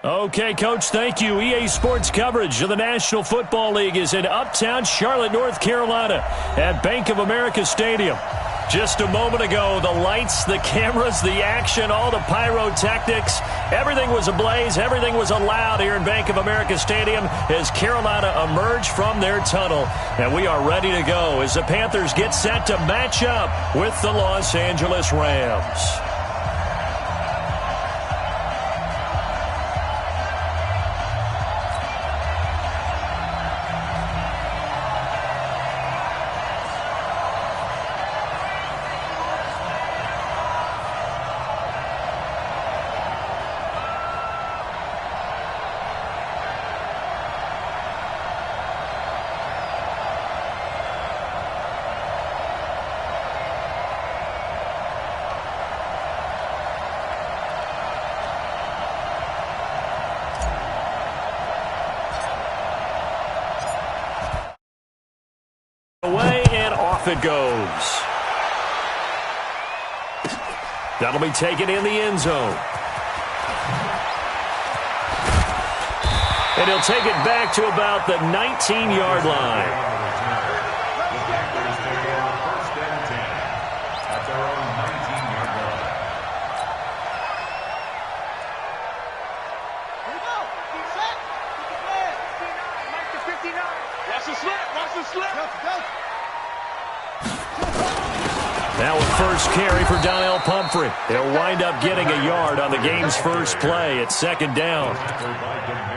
Okay, Coach, thank you. EA Sports coverage of the National Football League is in uptown Charlotte, North Carolina at Bank of America Stadium. Just a moment ago, the lights, the cameras, the action, all the pyrotechnics, everything was ablaze, everything was allowed here in Bank of America Stadium as Carolina emerged from their tunnel. And we are ready to go as the Panthers get set to match up with the Los Angeles Rams. Away and off it goes. That'll be taken in the end zone. And he'll take it back to about the 19-yard line. Now a first carry for Donnell Pumphrey. He'll wind up getting a yard on the game's first play at second down.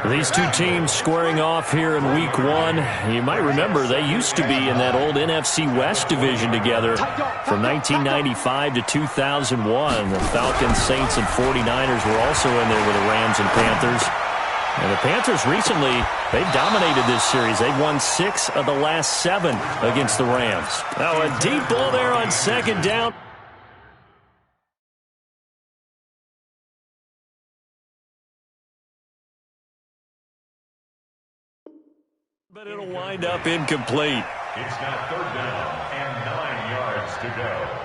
These two teams squaring off here in Week 1. You might remember they used to be in that old NFC West division together from 1995 to 2001. The Falcons, Saints, and 49ers were also in there with the Rams and Panthers. And the Panthers recently, they've dominated this series. They've won 6 of the last 7 against the Rams. Now a deep ball there on second down. But it'll wind up incomplete. It's now third down and 9 yards to go.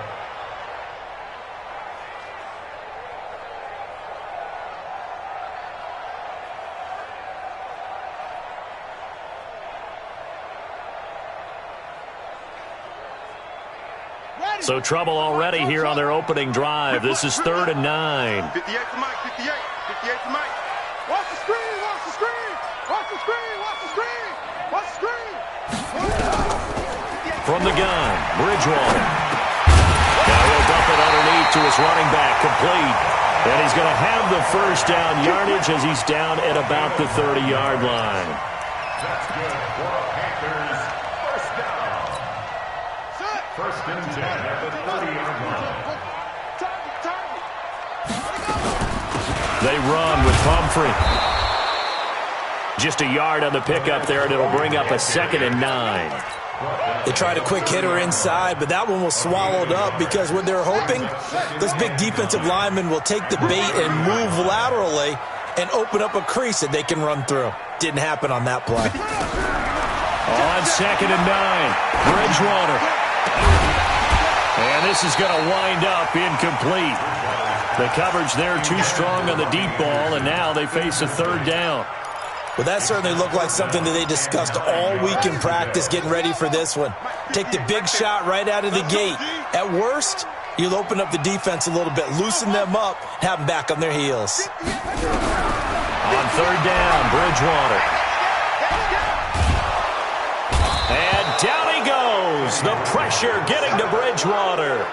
So trouble already here on their opening drive. This is 3rd and 9. 58 to Mike, 58 to Mike. Watch the screen, watch the screen. Watch the screen, watch the screen. Watch the screen. From the gun, Bridgewater. Now he'll dump it underneath to his running back, complete. And he's going to have the first down yardage as he's down at about the 30-yard line. That's good for the Panthers. First down. First and 10 at the 30-yard line. They run with Pumphrey. Just a yard on the pickup there, and it'll bring up a 2nd and 9. They tried a quick hitter inside, but that one was swallowed up because what they're hoping, this big defensive lineman will take the bait and move laterally and open up a crease that they can run through. Didn't happen on that play. On 2nd and 9, Bridgewater. And this is going to wind up incomplete. The coverage there too strong on the deep ball, and now they face a 3rd down. Well, that certainly looked like something that they discussed all week in practice getting ready for this one. Take the big shot right out of the gate. At worst, you'll open up the defense a little bit, loosen them up, have them back on their heels. On 3rd down, Bridgewater. And down he goes. The pressure getting to Bridgewater.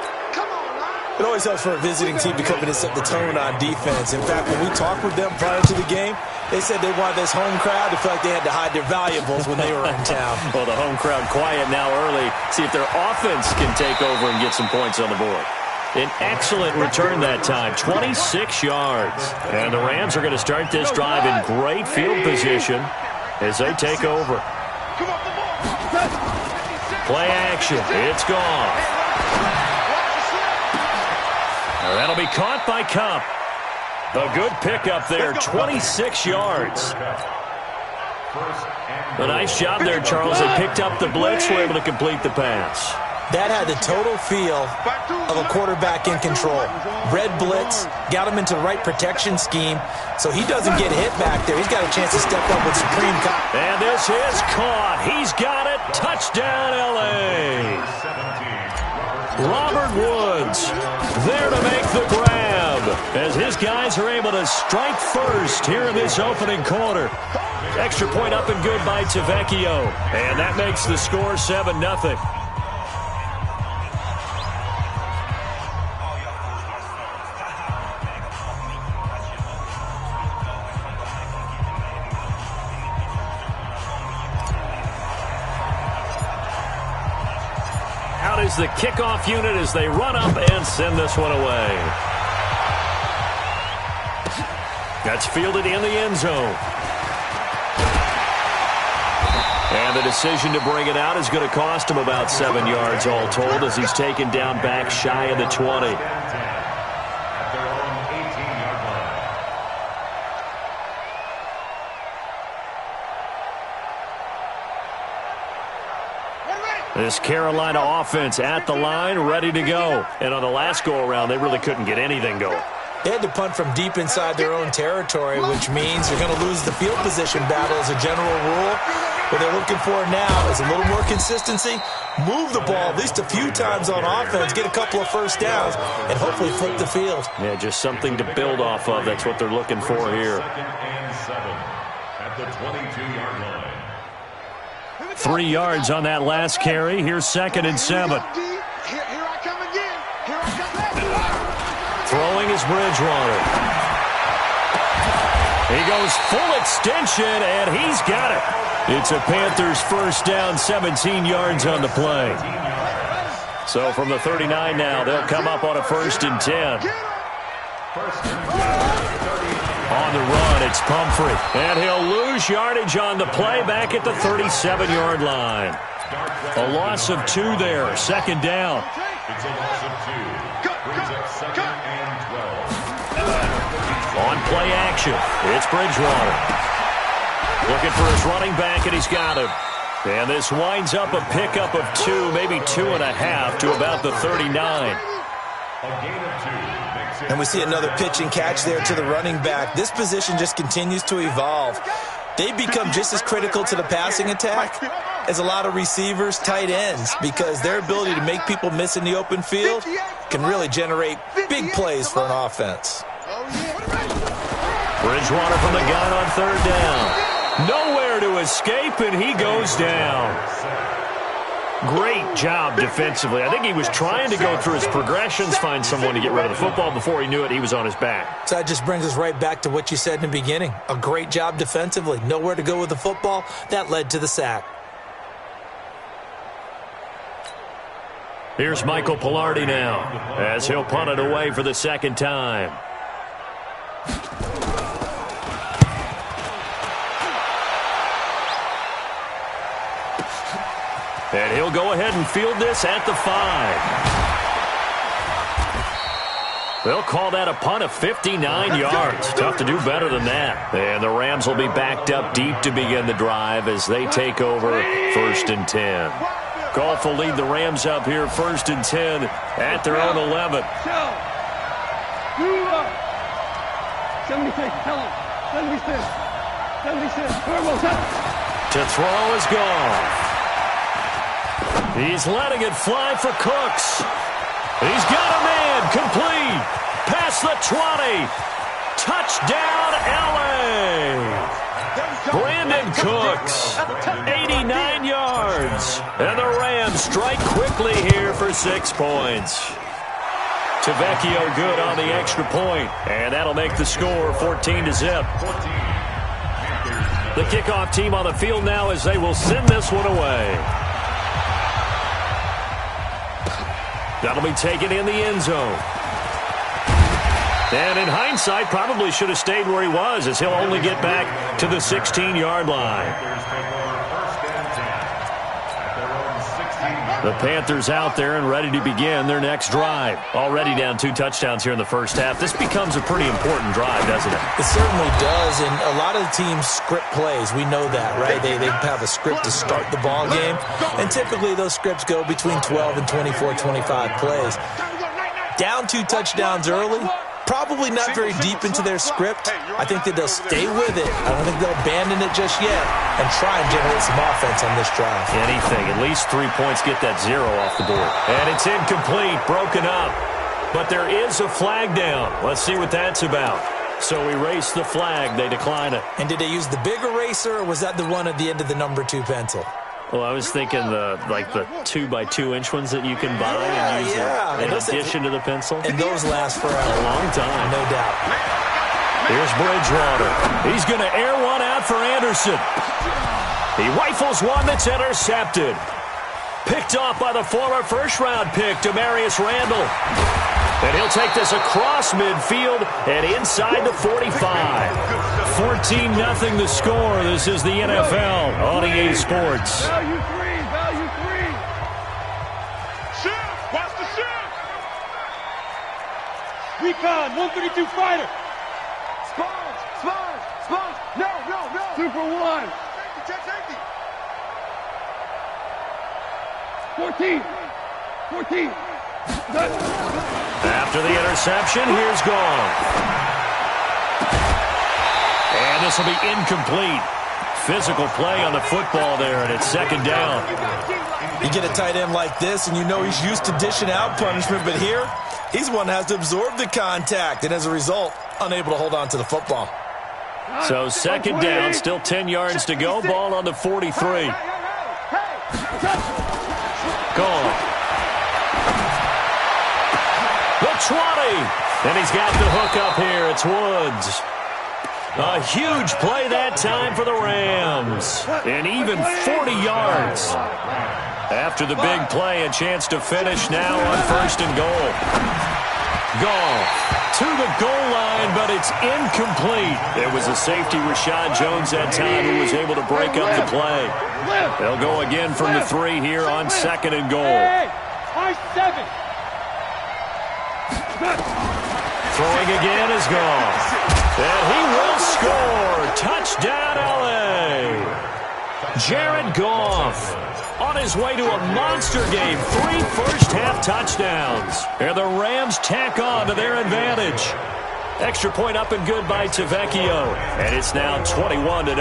It always helps for a visiting team to come in and set the tone on defense. In fact, when we talked with them prior to the game, they said they wanted this home crowd to feel like they had to hide their valuables when they were in town. Well, the home crowd quiet now early. See if their offense can take over and get some points on the board. An excellent return that time, 26 yards. And the Rams are going to start this drive in great field position as they take over. Play action. It's gone. That'll be caught by Cup. A good pickup there, 26 yards. A nice job there, Charles. They picked up the blitz, were able to complete the pass. That had the total feel of a quarterback in control. Red blitz, got him into the right protection scheme, so he doesn't get hit back there. He's got a chance to step up with supreme confidence. And this is caught. He's got it. Touchdown, L.A. Robert Woods there to make the grab as his guys are able to strike first here in this opening quarter. Extra point up and good by Tavecchio. And that makes the score 7-0. Out is the kickoff unit as they run up and send this one away. That's fielded in the end zone. And the decision to bring it out is going to cost him about 7 yards all told as he's taken down back shy of the 20. This Carolina offense at the line, ready to go. And on the last go-around, they really couldn't get anything going. They had to punt from deep inside their own territory, which means you're going to lose the field position battle as a general rule. What they're looking for now is a little more consistency, move the ball at least a few times on offense, get a couple of first downs, and hopefully flip the field. Yeah, just something to build off of. That's what they're looking for here. 2nd and 7 at the 22-yard line. 3 yards on that last carry. Here's 2nd and 7. Here I come again. Here I come back. Throwing is Bridgewater. He goes full extension, and he's got it. It's a Panthers first down, 17 yards on the play. So from the 39 now, they'll come up on a 1st and 10. On the run, it's Pumphrey. And he'll lose yardage on the play back at the 37-yard line. A loss of 2 there, 2nd down. It's a loss of 2. Brings up 2nd and 12. On play action, it's Bridgewater. Looking for his running back, and he's got him. And this winds up a pickup of 2, maybe 2.5 to about the 39. A gain of 2. And we see another pitch and catch there to the running back. This position just continues to evolve. They become just as critical to the passing attack as a lot of receivers, tight ends, because their ability to make people miss in the open field can really generate big plays for an offense. Bridgewater from the gun on 3rd down. Nowhere to escape, and he goes down. Great job defensively. I think he was trying to go through his progressions, find someone to get rid of the football. Before he knew it, he was on his back. So that just brings us right back to what you said in the beginning. A great job defensively. Nowhere to go with the football. That led to the sack. Here's Michael Pilardi now as he'll punt it away for the 2nd time. And he'll go ahead and field this at the 5. They'll call that a punt of 59 yards. Tough to do better than that. And the Rams will be backed up deep to begin the drive as they take over 1st and 10. Goff will lead the Rams up here 1st and 10 at their own 11. 76, tell him. 76. 76. To throw is Goff. He's letting it fly for Cooks. He's got a man complete. Past the 20. Touchdown, L.A. Brandon Cooks, 89 yards. And the Rams strike quickly here for 6 points. Tavecchio good on the extra point. And that'll make the score 14-0. The kickoff team on the field now as they will send this one away. That'll be taken in the end zone. And in hindsight, probably should have stayed where he was as he'll only get back to the 16-yard line. The Panthers out there and ready to begin their next drive. Already down 2 touchdowns here in the first half. This becomes a pretty important drive, doesn't it? It certainly does, and a lot of the teams script plays. We know that, right? They have a script to start the ball game, and typically those scripts go between 12 and 24, 25 plays. Down 2 touchdowns early, probably not very deep into their script. I think that they'll stay with it. I don't think they'll abandon it just yet and try and generate some offense on this drive. Anything. At least 3 points, get that 0 off the board. And it's incomplete, broken up. But there is a flag down. Let's see what that's about. So erase the flag. They decline it. And did they use the big eraser, or was that the one at the end of the number 2 pencil? Well, I was thinking the 2x2-inch ones that you can buy and use in addition to the pencil. And those last forever. A long time. No doubt. Here's Bridgewater. He's going to air one out for Anderson. He rifles one that's intercepted. Picked off by the former first-round pick, Demarius Randall. And he'll take this across midfield and inside the 45. 14-0 the score. This is the NFL on EA Sports. Value three. Shift, watch the shift. Recon, 132 fighter. Sponge. No. 2 for 1. Safety. 14. After the interception, here's Gone. And this will be incomplete. Physical play on the football there, and it's 2nd down. You get a tight end like this, and you know he's used to dishing out punishment, but here, he's one that has to absorb the contact, and as a result, unable to hold on to the football. So 2nd down, still 10 yards to go. Ball on the 43. Gone. The 20. And he's got the hook up here. It's Woods. A huge play that time for the Rams. And even 40 yards. After the big play, a chance to finish now on 1st and goal. Goff to the goal line, but it's incomplete. It was a safety, Rashad Jones, that time, who was able to break up the play. They'll go again from the 3 here on 2nd and goal. Throwing again is Goff. And he will score. Touchdown, L.A. Jared Goff on his way to a monster game. 3 first-half touchdowns. And the Rams tack on to their advantage. Extra point up and good by Tavecchio. And it's now 21-0.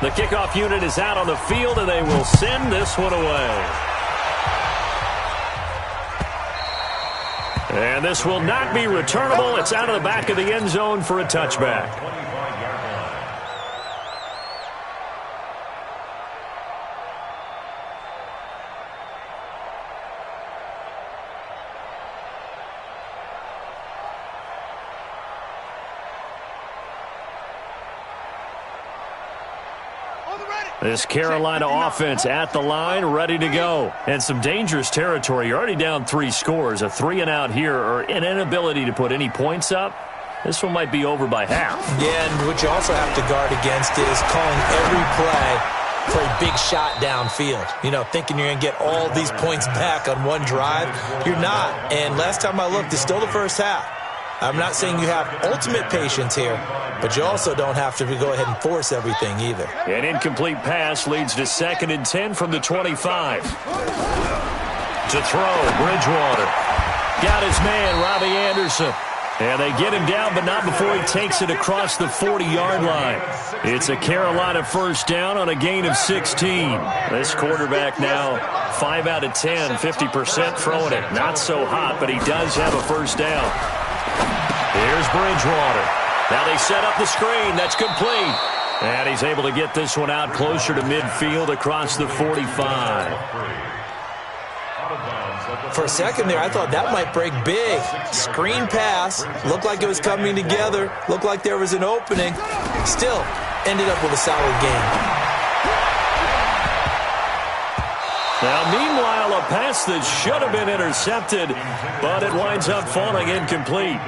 The kickoff unit is out on the field, and they will send this one away. And this will not be returnable. It's out of the back of the end zone for a touchback. This Carolina offense at the line, ready to go. And some dangerous territory. You're already down 3 scores. A 3-and-out here, or an inability to put any points up. This one might be over by half. Yeah, and what you also have to guard against is calling every play for a big shot downfield. You know, thinking you're going to get all these points back on one drive. You're not. And last time I looked, it's still the first half. I'm not saying you have ultimate patience here, but you also don't have to go ahead and force everything either. An incomplete pass leads to 2nd and 10 from the 25. To throw, Bridgewater. Got his man, Robbie Anderson. And they get him down, but not before he takes it across the 40-yard line. It's a Carolina first down on a gain of 16. This quarterback now 5 out of 10, 50% throwing it. Not so hot, but he does have a first down. Here's Bridgewater. Now they set up the screen. That's complete. And he's able to get this one out closer to midfield across the 45. For a second there, I thought that might break big. Screen pass. Looked like it was coming together. Looked like there was an opening. Still ended up with a solid game. Now, meanwhile, a pass that should have been intercepted, but it winds up falling incomplete.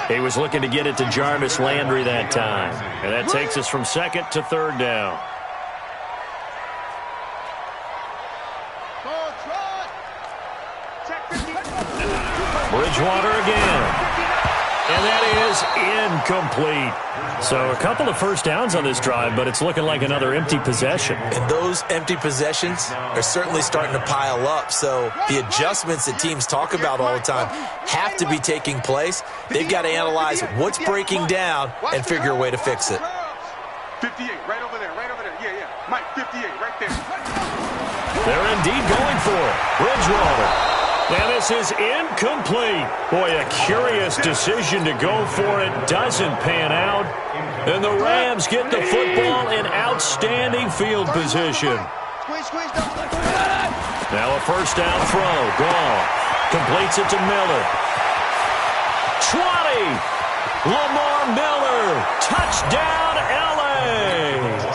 He was looking to get it to Jarvis Landry that time. And that takes us from 2nd to 3rd down. Bridgewater again. And that is incomplete. So a couple of first downs on this drive, but it's looking like another empty possession. And those empty possessions are certainly starting to pile up. So the adjustments that teams talk about all the time have to be taking place. They've got to analyze what's breaking down and figure a way to fix it. 58, right over there. Yeah. Mike, 58, right there. They're indeed going for it. Bridgewater. And this is incomplete. Boy, a curious decision to go for it. Doesn't pan out. And the Rams get the football in outstanding field position. Now a first down throw. Gone. Completes it to Miller. 20. Lamar Miller. Touchdown, L.A.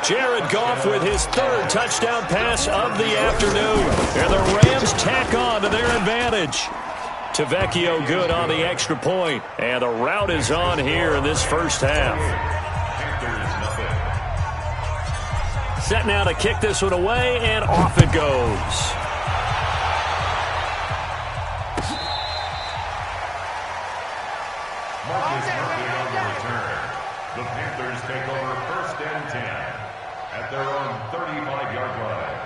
Jared Goff with his third touchdown pass of the afternoon. And the Rams tack on to their advantage. Tavecchio good on the extra point. And the rout is on here in this first half. Set now to kick this one away, and off it goes. Marcus Murphy on the return. The Panthers take over first and 10 at their own 35-yard line.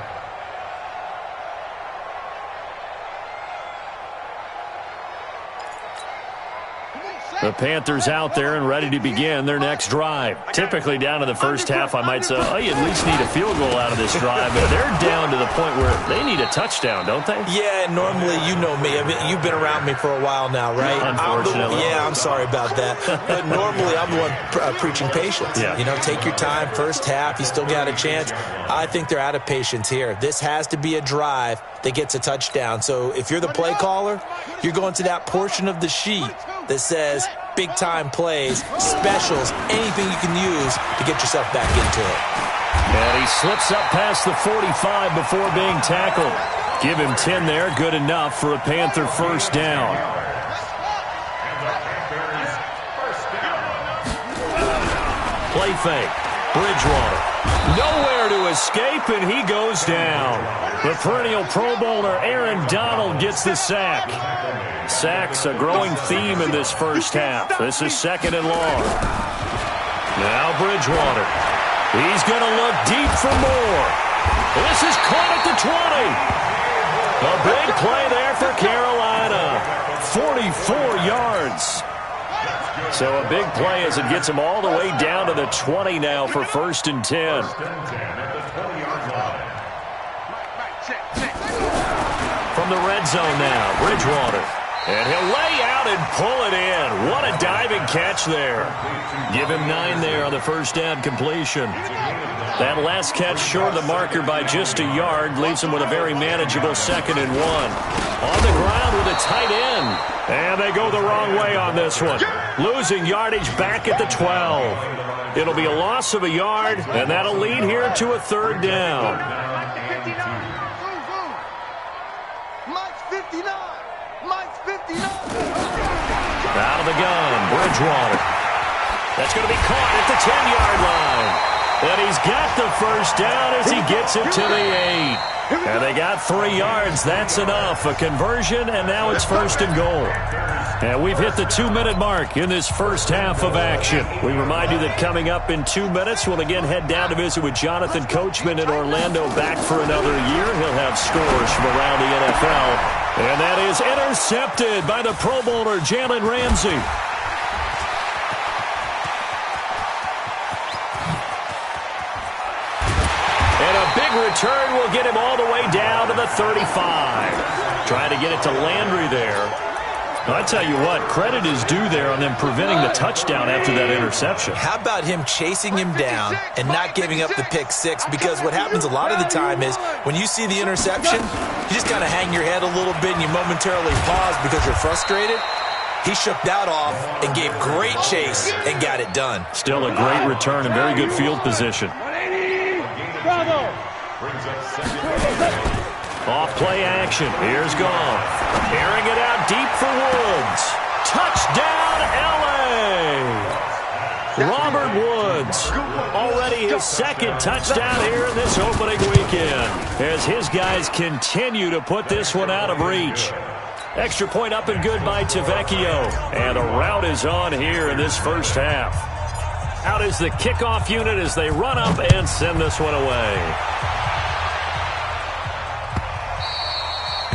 The Panthers out there and ready to begin their next drive. Typically down to the first half, I might say, oh, you at least need a field goal out of this drive. But they're down to the point where they need a touchdown, don't they? Yeah, normally, you know me. I mean, you've been around me for a while now, right? Unfortunately. I'm sorry about that. But normally, I'm the one preaching patience. Yeah. You know, take your time. First half, you still got a chance. I think they're out of patience here. This has to be a drive that gets a touchdown. So if you're the play caller, you're going to that portion of the sheet that says big-time plays, specials, anything you can use to get yourself back into it. And he slips up past the 45 before being tackled. Give him 10 there, good enough for a Panther first down. Play fake. Bridgewater. Nowhere to escape, and he goes down. The perennial Pro Bowler Aaron Donald gets the sack. Sacks a growing theme in this first half. This is second and long. Now Bridgewater. He's going to look deep for more. This is caught at the 20. A big play there for Carolina. 44 yards. So a big play as it gets him all the way down to the 20 now for first and 10. From the red zone now, Bridgewater. And he'll lay out and pull it in. What a diving catch there. Give him 9 there on the first down completion. That last catch short of the marker by just a yard leaves him with a very manageable second and 1. On the ground with a tight end. And they go the wrong way on this one. Losing yardage back at the 12. It'll be a loss of a yard, and that'll lead here to a third down. Out of the gun, Bridgewater. That's going to be caught at the 10-yard line. And he's got the first down as he gets it to the 8. And they got 3 yards. That's enough. A conversion, and now it's first and goal. And we've hit the 2-minute mark in this first half of action. We remind you that coming up in 2 minutes, we'll again head down to visit with Jonathan Coachman in Orlando, back for another year. He'll have scores from around the NFL. And that is intercepted by the Pro Bowler, Jalen Ramsey. And a big return will get him all the way down to the 35. Trying to get it to Landry there. I tell you what, credit is due there on them preventing the touchdown after that interception. How about him chasing him down and not giving up the pick six? Because what happens a lot of the time is when you see the interception, you just kind of hang your head a little bit and you momentarily pause because you're frustrated. He shook that off and gave great chase and got it done. Still a great return and very good field position. Off play action. Here's Goff. Airing it out deep for Woods. Touchdown, L.A. Robert Woods. Already his second touchdown here in this opening weekend as his guys continue to put this one out of reach. Extra point up and good by Tavecchio. And a rout is on here in this first half. Out is the kickoff unit as they run up and send this one away.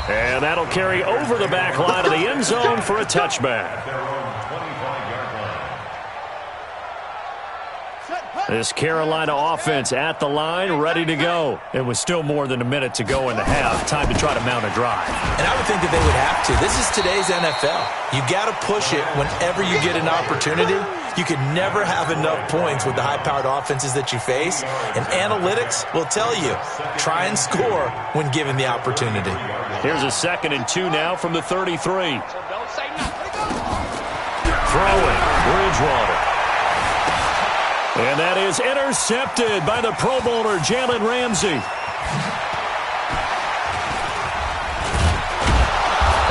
And that'll carry over the back line of the end zone for a touchback. This Carolina offense at the line, ready to go. It was still more than a minute to go in the half. Time to try to mount a drive. And I would think that they would have to. This is today's NFL. You got to push it whenever you get an opportunity. You can never have enough points with the high-powered offenses that you face. And analytics will tell you, try and score when given the opportunity. Here's a 2nd and 2 now from the 33. Throwing, Bridgewater. And that is intercepted by the Pro Bowler, Jalen Ramsey.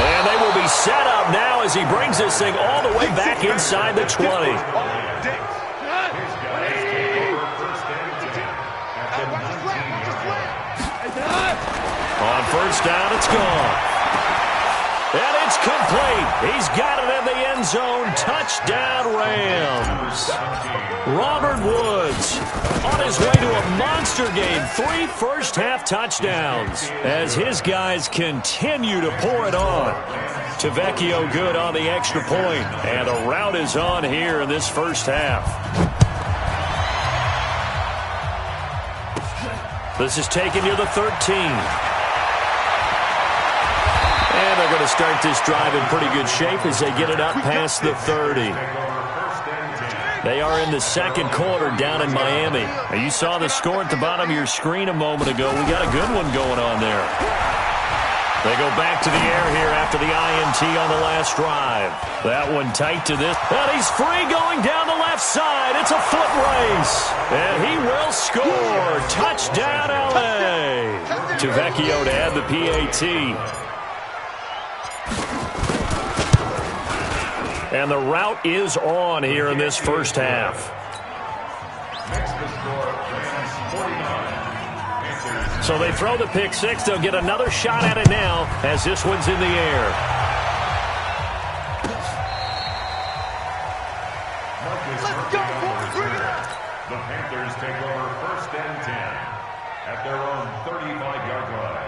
And they will be set up now as he brings this thing all the way back inside the 20. On first down, it's gone. And it's complete. He's got it in the end zone. Touchdown, Rams. Robert Woods on his way to a monster game. 3 first-half touchdowns as his guys continue to pour it on. Tavecchio good on the extra point. And a rout is on here in this first half. This is taken near the 13. And they're going to start this drive in pretty good shape as they get it up past the 30. They are in the second quarter down in Miami. Now, you saw the score at the bottom of your screen a moment ago. We got a good one going on there. They go back to the air here after the INT on the last drive. That one tight to this. And he's free going down the left side. It's a foot race. And he will score. Touchdown, L.A. Tavecchio to add the PAT. And the rout is on here in this first half. So they throw the pick six. They'll get another shot at it now as this one's in the air. Let's go, boys. The Panthers take over 1st and 10 at their own 35-yard line.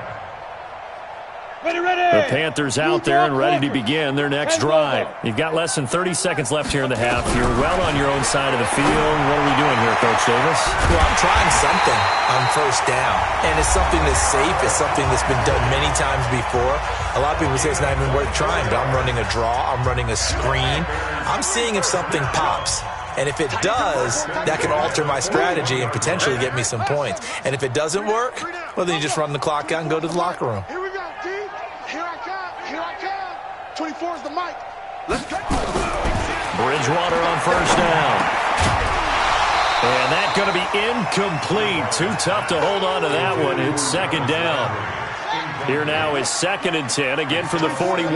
The Panthers out there and ready to begin their next drive. You've got less than 30 seconds left here in the half. You're well on your own side of the field. What are we doing here, Coach Davis? Well, I'm trying something on first down. And it's something that's safe. It's something that's been done many times before. A lot of people say it's not even worth trying, but I'm running a draw. I'm running a screen. I'm seeing if something pops. And if it does, that can alter my strategy and potentially get me some points. And if it doesn't work, well, then you just run the clock out and go to the locker room. Here we go, D. Here I come. Here I come. 24 is the mic. Let's go. Bridgewater on first down. And that's going to be incomplete. Too tough to hold on to that one. It's 2nd down. Here now is 2nd and 10, again from the 41.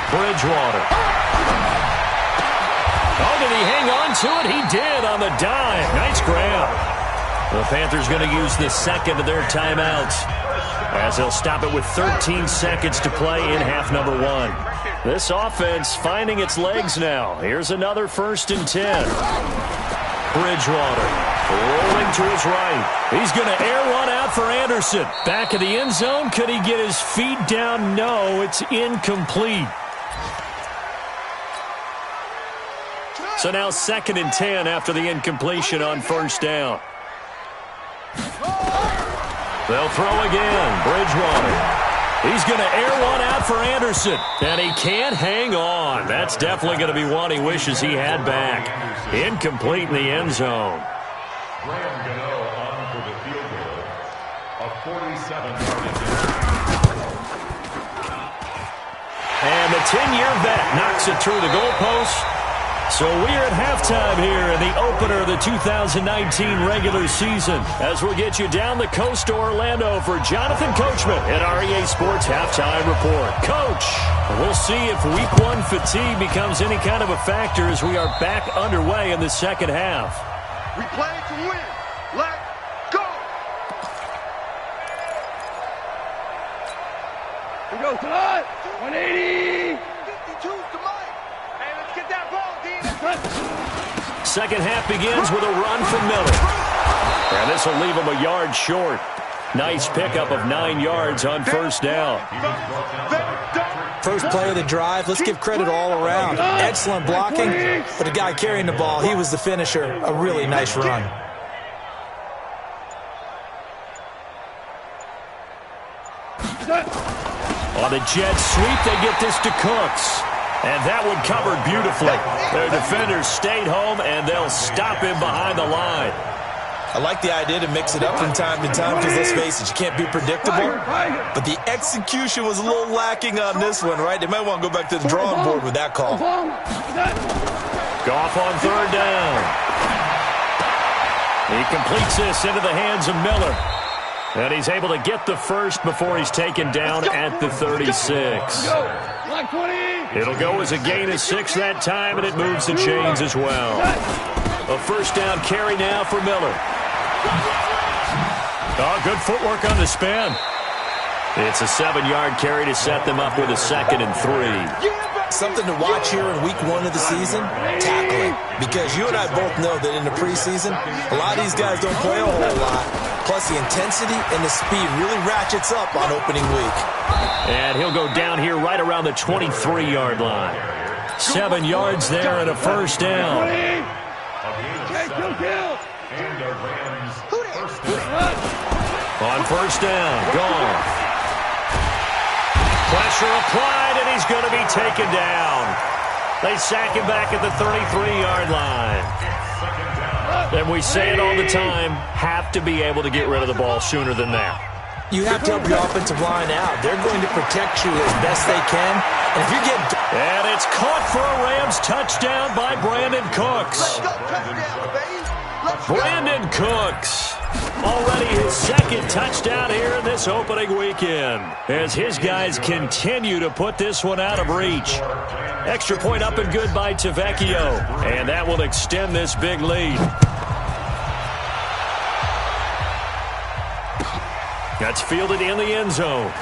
Bridgewater. Oh, did he hang on to it? He did on the dive. Nice grab. The Panthers going to use the second of their timeouts as they'll stop it with 13 seconds to play in half number 1. This offense finding its legs now. Here's another 1st and 10. Bridgewater rolling to his right. He's going to air one out for Anderson. Back of the end zone. Could he get his feet down? No, it's incomplete. So now 2nd and 10 after the incompletion on first down. They'll throw again. Bridgewater. He's going to air one out for Anderson. And he can't hang on. That's definitely going to be one he wishes he had back. Incomplete in the end zone. Graham Gano on for the field goal. A 47-yard attempt. And the 10-year vet knocks it through the goalpost. So we're at halftime here in the opener of the 2019 regular season as we'll get you down the coast to Orlando for Jonathan Coachman at our EA Sports Halftime Report. Coach, we'll see if Week 1 fatigue becomes any kind of a factor as we are back underway in the second half. We play to win. Let's go. go, Todd. 180. 52, come on. Hey, let's get that ball, Dean. Second half begins with a run from Miller. And this will leave him a yard short. Nice pickup of 9 yards on first down. First play of the drive, let's give credit all around. Excellent blocking, but the guy carrying the ball, he was the finisher. A really nice run. On the jet sweep, they get this to Cooks. And that one covered beautifully. Their defenders stayed home, and they'll stop him behind the line. I like the idea to mix it up from time to time because, let's face it, you can't be predictable. But the execution was a little lacking on this one, right? They might want to go back to the drawing board with that call. Goff on third down. He completes this into the hands of Miller. And he's able to get the first before he's taken down at the 36. It'll go as a gain of 6 that time, and it moves the chains as well. A first down carry now for Miller. Oh, good footwork on the spin. It's a 7-yard carry to set them up with a 2nd and 3. Something to watch here in week 1 of the season, tackling. Because you and I both know that in the preseason, a lot of these guys don't play a whole lot. Plus, the intensity and the speed really ratchets up on opening week. And he'll go down here right around the 23-yard line. 7 yards there and a first down. On first down, Goff. Pressure applied, and he's going to be taken down. They sack him back at the 33-yard line. And we say it all the time, have to be able to get rid of the ball sooner than that. You have to help your offensive line out. They're going to protect you as best they can. And if you get... And it's caught for a Rams touchdown by Brandon Cooks. Brandon Cooks, already his 2nd touchdown here in this opening weekend, as his guys continue to put this one out of reach. Extra point up and good by Tavecchio, and that will extend this big lead. That's fielded in the end zone.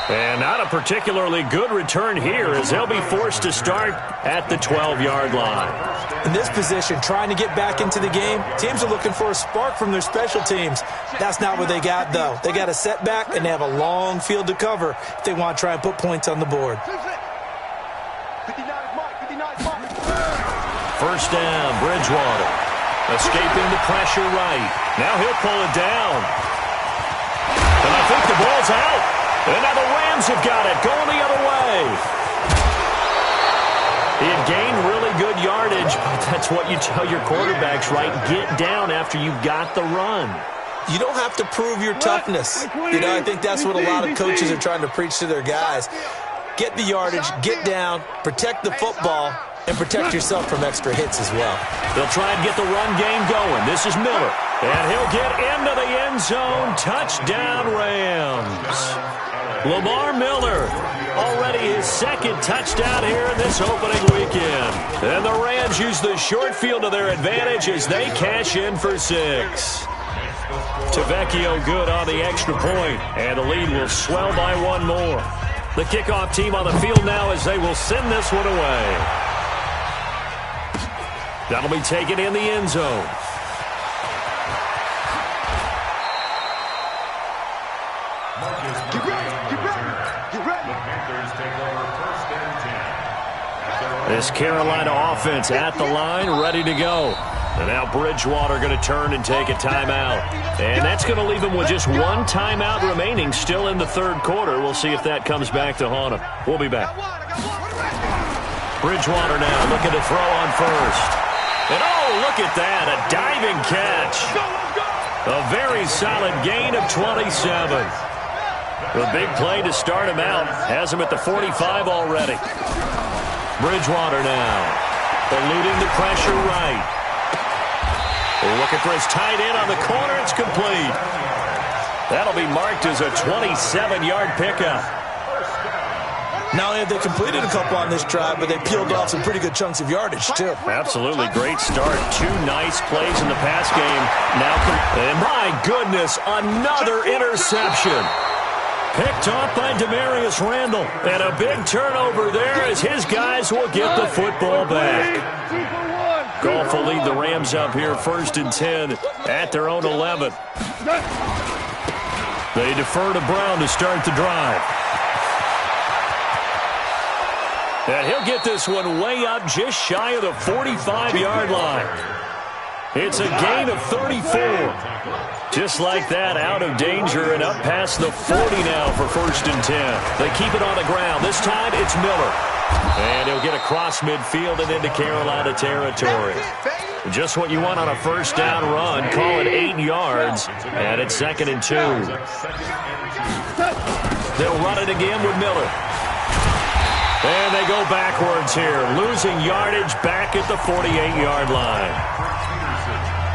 And not a particularly good return here, as they'll be forced to start at the 12-yard line. In this position, trying to get back into the game, teams are looking for a spark from their special teams. That's not what they got, though. They got a setback, and they have a long field to cover if they want to try and put points on the board. First down, Bridgewater. Escaping the pressure right. Now he'll pull it down. And I think the ball's out. And now the Rams have got it, going the other way. He had gained really good yardage, but that's what you tell your quarterbacks, right? Get down after you've got the run. You don't have to prove your toughness. You know, I think that's what a lot of coaches are trying to preach to their guys. Get the yardage, get down, protect the football, and protect yourself from extra hits as well. They'll try and get the run game going. This is Miller. And he'll get into the end zone. Touchdown, Rams. Lamar Miller, already his 2nd touchdown here in this opening weekend. And the Rams use the short field to their advantage as they cash in for 6. Tavecchio good on the extra point, and the lead will swell by 1 more. The kickoff team on the field now as they will send this one away. That'll be taken in the end zone. This Carolina offense at the line, ready to go. And now Bridgewater going to turn and take a timeout. And that's going to leave him with just 1 timeout remaining still in the 3rd quarter. We'll see if that comes back to haunt him. We'll be back. Bridgewater now looking to throw on first. And oh, look at that, a diving catch. A very solid gain of 27. A big play to start him out. Has him at the 45 already. Bridgewater now, eluding the pressure right. Looking for his tight end on the corner. It's complete. That'll be marked as a 27-yard pickup. Not only have they completed a couple on this drive, but they peeled off some pretty good chunks of yardage, too. Absolutely great start. 2 nice plays in the pass game. Now, and my goodness, another interception. Picked off by Demarius Randall. And a big turnover there as his guys will get the football back. Goff will lead the Rams up here 1st and 10 at their own 11. They defer to Brown to start the drive. And he'll get this one way up just shy of the 45-yard line. It's a gain of 34. Just like that, out of danger and up past the 40 now for 1st and 10. They keep it on the ground. This time it's Miller. And he'll get across midfield and into Carolina territory. Just what you want on a 1st down run. Call it 8 yards. And it's 2nd and 2. They'll run it again with Miller. And they go backwards here. Losing yardage back at the 48-yard line.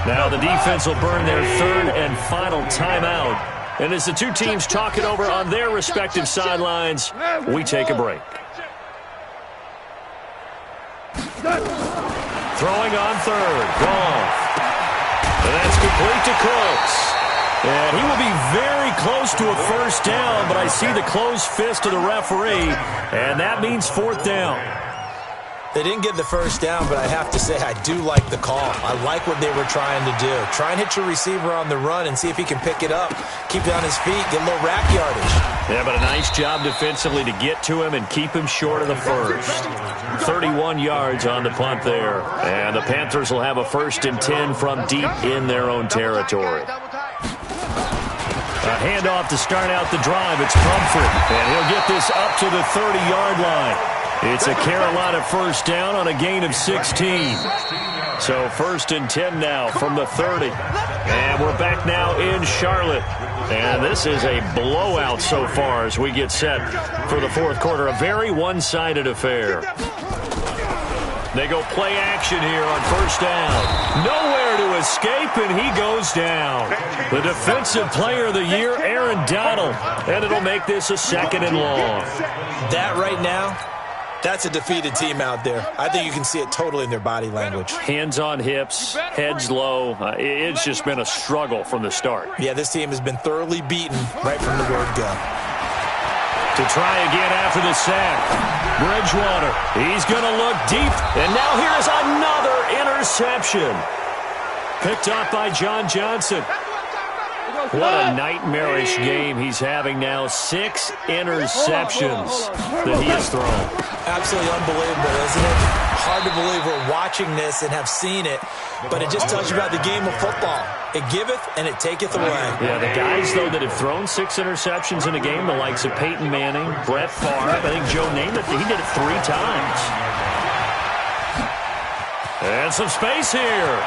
Now the defense will burn their 3rd and final timeout. And as the two teams talk it over on their respective sidelines, we take a break. Throwing on 3rd. Goff. And that's complete to Cooks. And he will be very close to a 1st down, but I see the closed fist of the referee, and that means 4th down. They didn't get the 1st down, but I have to say I do like the call. I like what they were trying to do. Try and hit your receiver on the run and see if he can pick it up, keep it on his feet, get a little rack yardage. Yeah, but a nice job defensively to get to him and keep him short of the 1st. 31 yards on the punt there. And the Panthers will have a 1st and 10 from deep in their own territory. A handoff to start out the drive. It's Pumphrey, and he'll get this up to the 30-yard line. It's a Carolina 1st down on a gain of 16. So 1st and 10 now from the 30. And we're back now in Charlotte. And this is a blowout so far as we get set for the 4th quarter. A very one-sided affair. They go play action here on 1st down. Nowhere to escape, and he goes down. The defensive player of the year, Aaron Donald. And it'll make this a 2nd and long. That right now, that's a defeated team out there. I think you can see it totally in their body language. Hands on hips, heads low. It's just been a struggle from the start. Yeah, this team has been thoroughly beaten right from the word go. To try again after the sack. Bridgewater, he's going to look deep. And now here's another interception. Picked up by John Johnson. What a nightmarish game he's having now. 6 interceptions that he has thrown. Absolutely unbelievable, isn't it? Hard to believe we're watching this and have seen it, but it just tells you about the game of football. It giveth and it taketh away. Yeah, the guys, though, that have thrown 6 interceptions in a game, the likes of Peyton Manning, Brett Favre, I think Joe Namath, he did it 3 times. And some space here.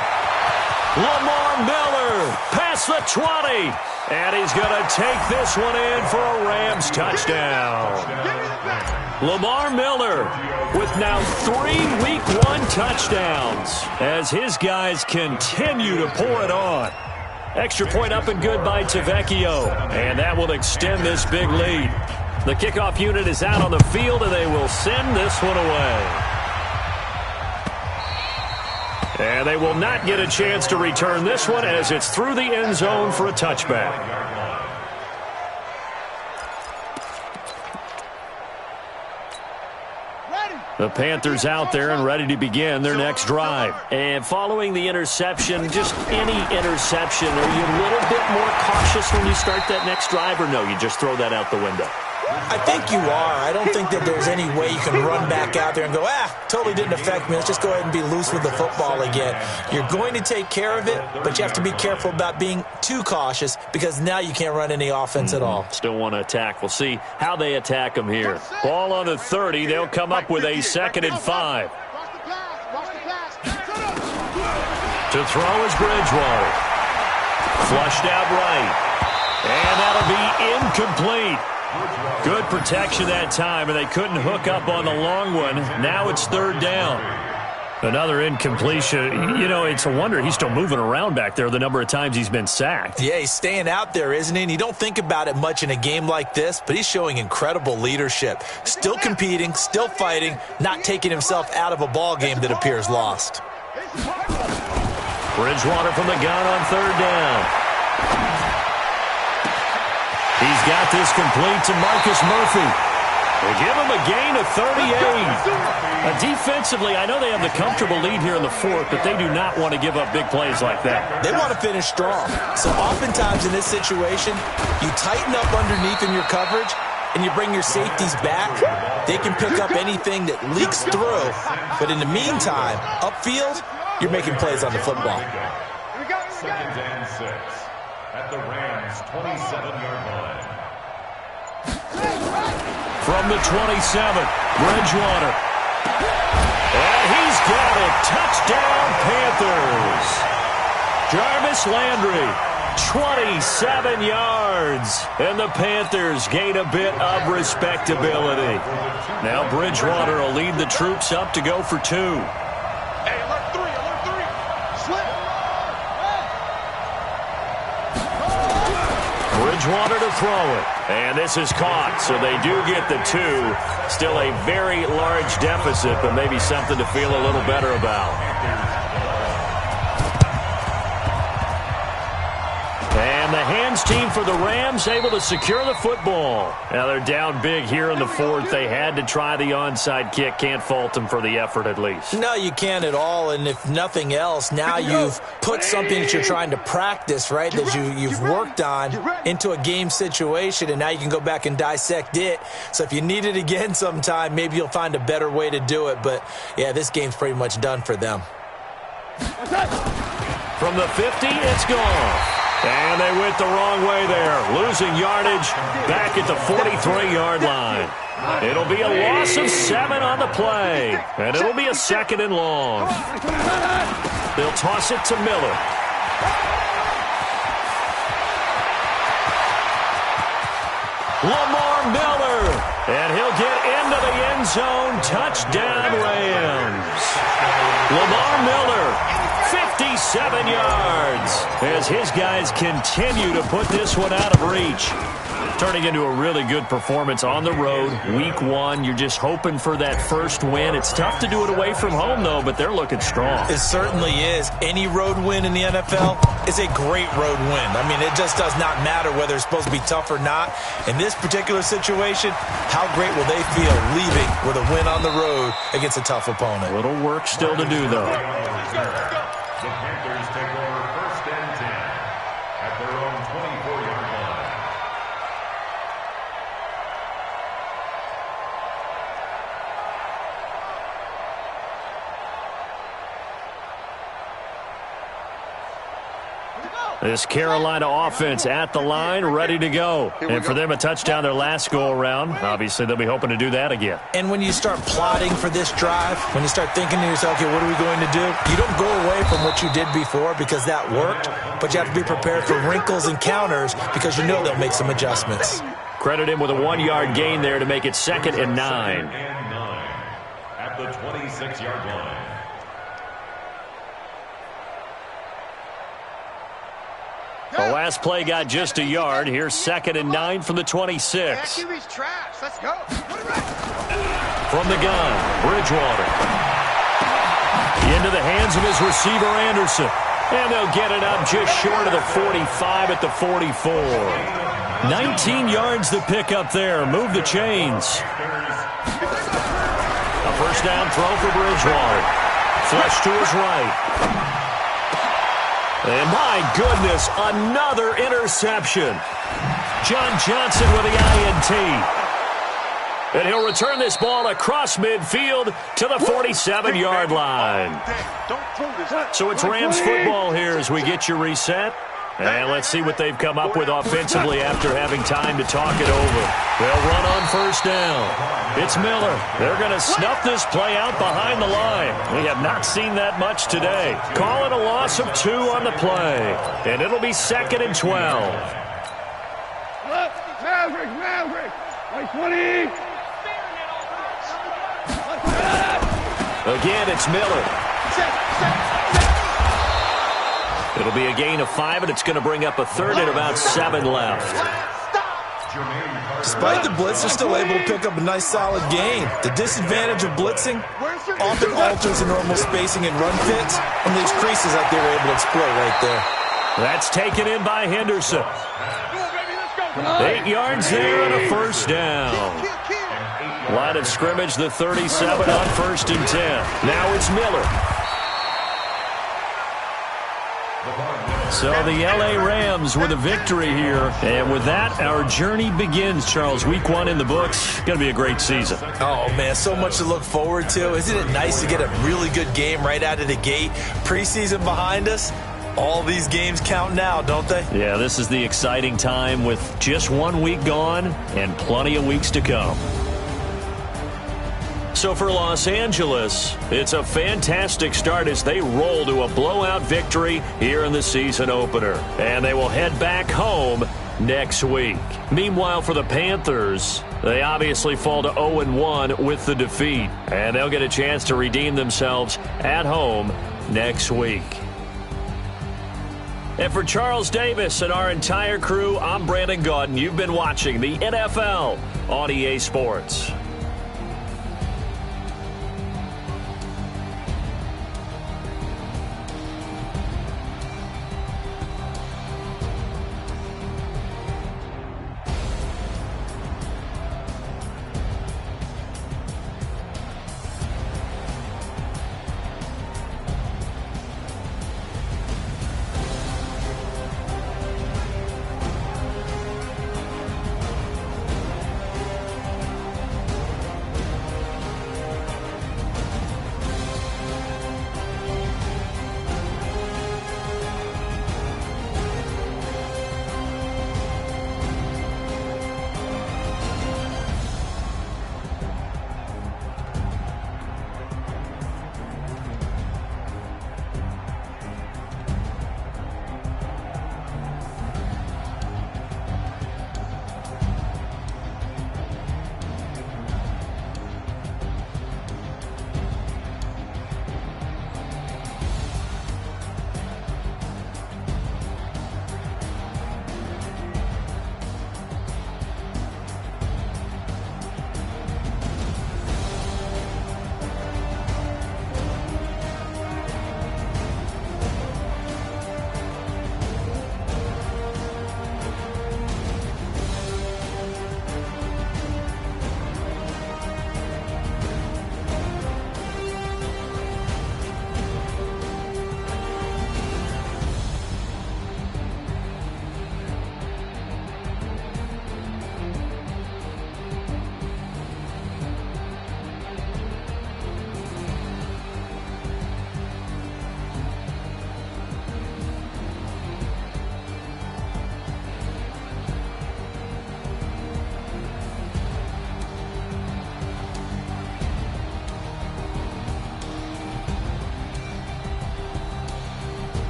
Lamar Miller past the 20. And he's going to take this one in for a Rams touchdown. Lamar Miller with now 3 Week 1 touchdowns as his guys continue to pour it on. Extra point up and good by Tavecchio. And that will extend this big lead. The kickoff unit is out on the field, and they will send this one away. And they will not get a chance to return this one as it's through the end zone for a touchback. The Panthers out there and ready to begin their next drive. And following the interception, just any interception, are you a little bit more cautious when you start that next drive, or no, you just throw that out the window? I think you are. I don't think that there's any way you can run back out there and go, totally didn't affect me. Let's just go ahead and be loose with the football again. You're going to take care of it, but you have to be careful about being too cautious because now you can't run any offense at all. Still want to attack. We'll see how they attack them here. Ball on the 30. They'll come up with a 2nd and 5. To throw is Bridgewater. Flushed out right. And that'll be incomplete. Good protection that time, and they couldn't hook up on the long one. Now it's 3rd down. Another incompletion. You know, it's a wonder he's still moving around back there the number of times he's been sacked. Yeah, he's staying out there, isn't he? And you don't think about it much in a game like this, but he's showing incredible leadership. Still competing, still fighting, not taking himself out of a ball game that appears lost. Bridgewater from the gun on 3rd down. He's got this complete to Marcus Murphy. They give him a gain of 38. Defensively, I know they have the comfortable lead here in the fourth, but they do not want to give up big plays like that. They want to finish strong. So oftentimes in this situation, you tighten up underneath in your coverage, and you bring your safeties back. They can pick up anything that leaks through. But in the meantime, upfield, you're making plays on the football. Second and 6 at the Rams' 27-yard line. From the 27, Bridgewater. And he's got it. Touchdown, Panthers. Jarvis Landry, 27 yards. And the Panthers gain a bit of respectability. Now Bridgewater will lead the troops up to go for 2. Hey, alert 3, alert 3. Slip. Bridgewater to throw it. And this is caught, so they do get the 2. Still a very large deficit, but maybe something to feel a little better about. And the hands team for the Rams able to secure the football. Now they're down big here in the fourth. They had to try the onside kick. Can't fault them for the effort at least. No, you can't at all. And if nothing else, now you've put something that you're trying to practice, right, that you've worked on into a game situation, and now you can go back and dissect it. So if you need it again sometime, maybe you'll find a better way to do it. But, yeah, this game's pretty much done for them. From the 50, it's gone. And they went the wrong way there, losing yardage back at the 43-yard line. It'll be a loss of 7 on the play, and it'll be a 2nd and long. They'll toss it to Miller. Lamar Miller, and he'll get into the end zone. Touchdown, Rams. Lamar Miller, 57 yards, as his guys continue to put this one out of reach. Turning into a really good performance on the road. Week 1, you're just hoping for that first win. It's tough to do it away from home, though, but they're looking strong. It certainly is. Any road win in the NFL is a great road win. I mean, it just does not matter whether it's supposed to be tough or not. In this particular situation, how great will they feel leaving with a win on the road against a tough opponent? A little work still to do, though. The Panthers take over 1st and 10 at their own 24-yard line. This Carolina offense at the line, ready to go. And for them, a touchdown their last go-around. Obviously, they'll be hoping to do that again. And when you start plotting for this drive, when you start thinking to yourself, okay, what are we going to do? You don't go away from what you did before because that worked, but you have to be prepared for wrinkles and counters because you know they'll make some adjustments. Credit him with a 1-yard gain there to make it 2nd and 9. At the 26-yard line. The last play got just a yard. Here's 2nd and 9 from the 26. Let's go. From the gun, Bridgewater. Into the hands of his receiver, Anderson. And they'll get it up just short of the 45 at the 44. 19 yards to pick up there. Move the chains. A first down throw for Bridgewater. Flush to his right. And my goodness, another interception. John Johnson with the INT. And he'll return this ball across midfield to the 47-yard line. So it's Rams football here as we get you reset. And let's see what they've come up with offensively after having time to talk it over. They'll run on first down. It's Miller. They're going to snuff this play out behind the line. We have not seen that much today. Call it a loss of 2 on the play. And it'll be 2nd and 12. Maverick, like 20. Again, it's Miller. It'll be a gain of 5, and it's going to bring up a 3rd and about 7 left. Despite the blitz, they're still able to pick up a nice, solid gain. The disadvantage of blitzing often alters the normal spacing and run fits, and these creases like they were able to exploit right there. That's taken in by Henderson. 8 yards there and a first down. Line of scrimmage, the 37 on 1st and 10. Now it's Miller. So the L.A. Rams with a victory here. And with that, our journey begins, Charles. Week 1 in the books. Going to be a great season. Oh, man, so much to look forward to. Isn't it nice to get a really good game right out of the gate? Preseason behind us. All these games count now, don't they? Yeah, this is the exciting time with just 1 week gone and plenty of weeks to come. So for Los Angeles, it's a fantastic start as they roll to a blowout victory here in the season opener. And they will head back home next week. Meanwhile, for the Panthers, they obviously fall to 0-1 with the defeat. And they'll get a chance to redeem themselves at home next week. And for Charles Davis and our entire crew, I'm Brandon Gaudin. You've been watching the NFL on EA Sports.